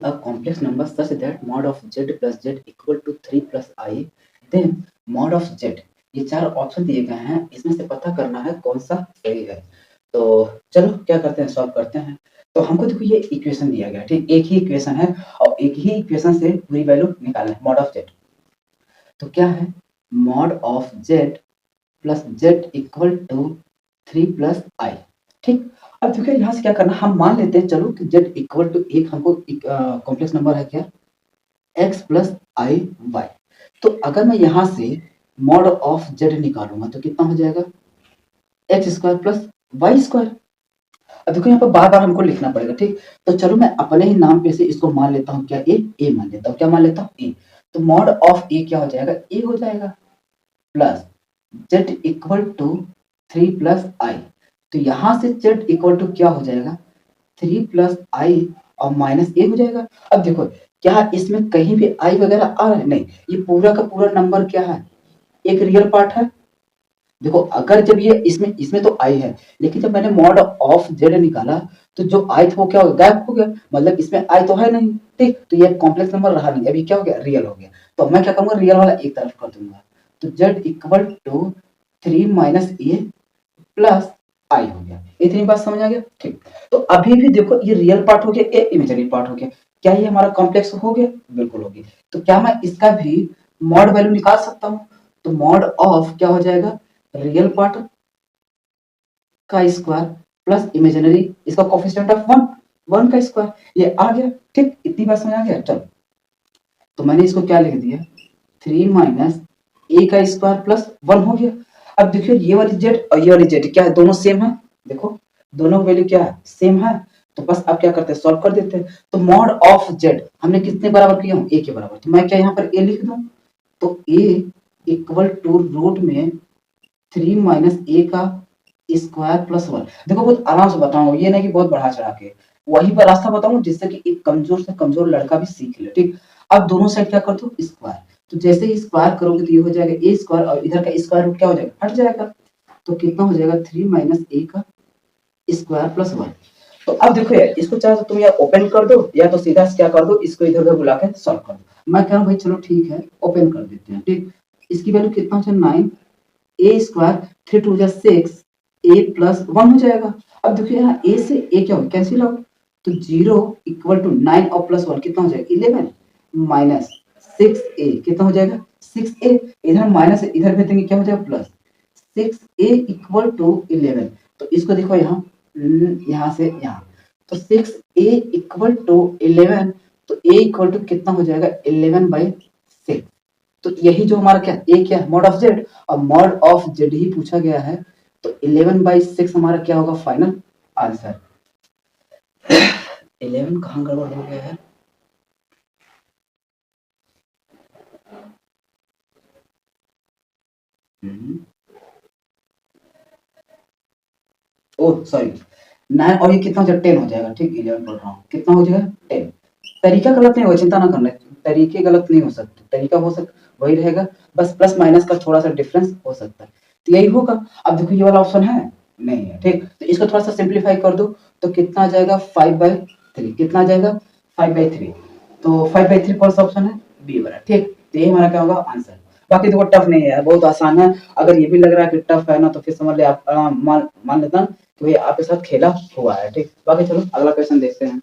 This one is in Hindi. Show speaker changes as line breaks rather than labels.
a complex number such that mod of z plus z equal to 3 plus I, then mod of z। ये चार ऑप्शन दिए गए हैं, इसमें से पता करना है कौन सा सही है। तो चलो क्या करते हैं, सॉल्व करते हैं। तो हमको देखो ये इक्वेशन दिया गया, ठीक, एक ही इक्वेशन है और एक ही इक्वेशन से पूरी वैल्यू निकालना है, मॉड ऑफ z। तो क्या है, mod of z plus z equal to 3 plus i, ठीक। अब देखिए यहाँ से क्या करना, हम मान लेते हैं चलो कि z इक्वल टू एक हमको कॉम्प्लेक्स नंबर है क्या, x प्लस आई वाई। तो अगर मैं यहाँ से मॉड ऑफ z निकालूंगा तो कितना हो जाएगा, x square plus y square. अब देखो यहाँ पर बार बार हमको लिखना पड़ेगा, ठीक। तो चलो मैं अपने ही नाम पे से इसको मान लेता हूँ, क्या ए मान लेता हूँ, क्या मान लेता हूँ ए। तो मॉड ऑफ ए क्या हो जाएगा, ए हो जाएगा plus z equal to 3 plus i. तो यहाँ से z इक्वल टू क्या हो जाएगा, 3 प्लस आई और माइनस ए हो जाएगा। अब देखो क्या इसमें कहीं भी आई वगैरह आ रहा है, नहीं, ये पूरा का पूरा नंबर क्या है, एक रियल पार्ट है। देखो अगर जब ये इसमें इसमें तो आई है, लेकिन जब मैंने मॉड ऑफ जेड निकाला तो जो आई था वो क्या हो गया, गायब हो गया, मतलब इसमें आई तो है नहीं, ठीक। तो ये कॉम्प्लेक्स नंबर रहा नहीं, अभी क्या हो गया, रियल हो गया। तो मैं क्या करूंगा, रियल वाला एक तरफ कर दूंगा। तो z equal to 3 minus a plus i हो गया। इतनी बात समझ आ गया, ठीक। तो अभी भी देखो ये रियल पार्ट हो गया, ये इमेजिनरी पार्ट हो गया। क्या ये हमारा कॉम्प्लेक्स हो गया, बिल्कुल हो गया। तो क्या मैं इसका भी मॉड वैल्यू निकाल सकता हूँ। तो मॉड ऑफ क्या हो जाएगा, रियल पार्ट का स्क्वायर प्लस इमेजिनरी, इसका कोफिशिएंट ऑफ 1, 1 का स्क्वायर, ये आ गया, ठीक। इतनी बात समझ आ गया। चलो तो मैंने इसको क्या लिख दिया, 3 माइनस ए का स्क्वायर प्लस 1 हो गया। अब देखिए ये वाली जेड और ये वाली जेड क्या है, दोनों सेम है। देखो दोनों वैल्यू क्या है, सेम है। तो बस अब क्या करते हैं, सॉल्व कर देते हैं। तो मॉड ऑफ जेड हमने कितने बराबर किया हूँ, ए के बराबर। तो मैं क्या यहाँ पर ए लिख दूं, तो ए इक्वल टू रूट में 3 माइनस ए का स्क्वायर प्लस 1। देखो बहुत आराम से बताऊंगा, ये नहीं कि बहुत बढ़ा चढ़ा के, वही पर रास्ता बताऊंगा जिससे कि एक कमजोर से कमजोर लड़का भी सीख ले, ठीक। अब दोनों साइड क्या कर दो, स्क्वायर। तो जैसे ही स्क्वायर करोगे तो ये हो जाएगा ए स्क्वायर और इधर का स्क्वायर रूट क्या हो जाएगा, हट जाएगा। तो कितना हो जाएगा, 3 माइनस ए का स्क्वायर प्लस 1। तो अब देखो यार, इसको चाहे तो तुम या ओपन कर दो या तो सीधा क्या कर दो, इसको इधर उधर बुला के सॉल्व कर दो। मैं कह रहा हूँ भाई चलो ठीक है, ओपन कर देते हैं, ठीक। इसकी वैल्यू कितना हो जाएगा, 9 ए स्क्वायर 3 टू 6 ए प्लस 1 हो जाएगा। अब देखिए यहाँ ए से ए क्या हो, कैंसिल आउट। तो 0 इक्वल टू 9 और प्लस 1 कितना हो जाएगा, 11 माइनस 6 ए कितना हो जाएगा, 6 ए। इधर माइनस इधर भेजेंगे क्या हो जाएगा, प्लस 6 ए इक्वल टू 11। तो इसको देखो यहाँ, यहाँ से यहाँ, तो 6 ए इक्वल टू 11। तो ए इक्वल टू कितना हो जाएगा, 11/6। तो यही जो हमारा क्या ए क्या है, मॉड ऑफ जेड, और मॉड ऑफ जेड ही पूछा गया है। तो 11/6 हमारा क्या होगा, फाइनल आंसर। 11 कहाँ गड़बड़ हो गया है, ओह सॉरी 9 और ये कितना हो जाएगा, 10 हो जाएगा, ठीक। 11 बोल रहा हूँ, कितना हो जाएगा, 10। तरीका गलत नहीं होगा, चिंता ना करना, तरीके गलत नहीं हो सकते, तरीका हो सकता वही रहेगा, बस प्लस माइनस का थोड़ा सा डिफरेंस हो सकता है। तो यही होगा। अब देखो ये वाला ऑप्शन है, नहीं है, ठीक। तो इसको थोड़ा सा सिंप्लीफाई कर दो तो कितना आ जाएगा, 5/3। कितना आ जाएगा, 5/3। तो 5/3 कौन सा ऑप्शन है, बी वाला, ठीक। तो यही हमारा क्या होगा, आंसर। बाकी देखो टफ नहीं है, बहुत आसान है। अगर ये भी लग रहा है कि टफ है ना, तो फिर समझ ले आप मान लेता कि भाई आपके साथ खेला हुआ है, ठीक। बाकी चलो अगला क्वेश्चन देखते हैं।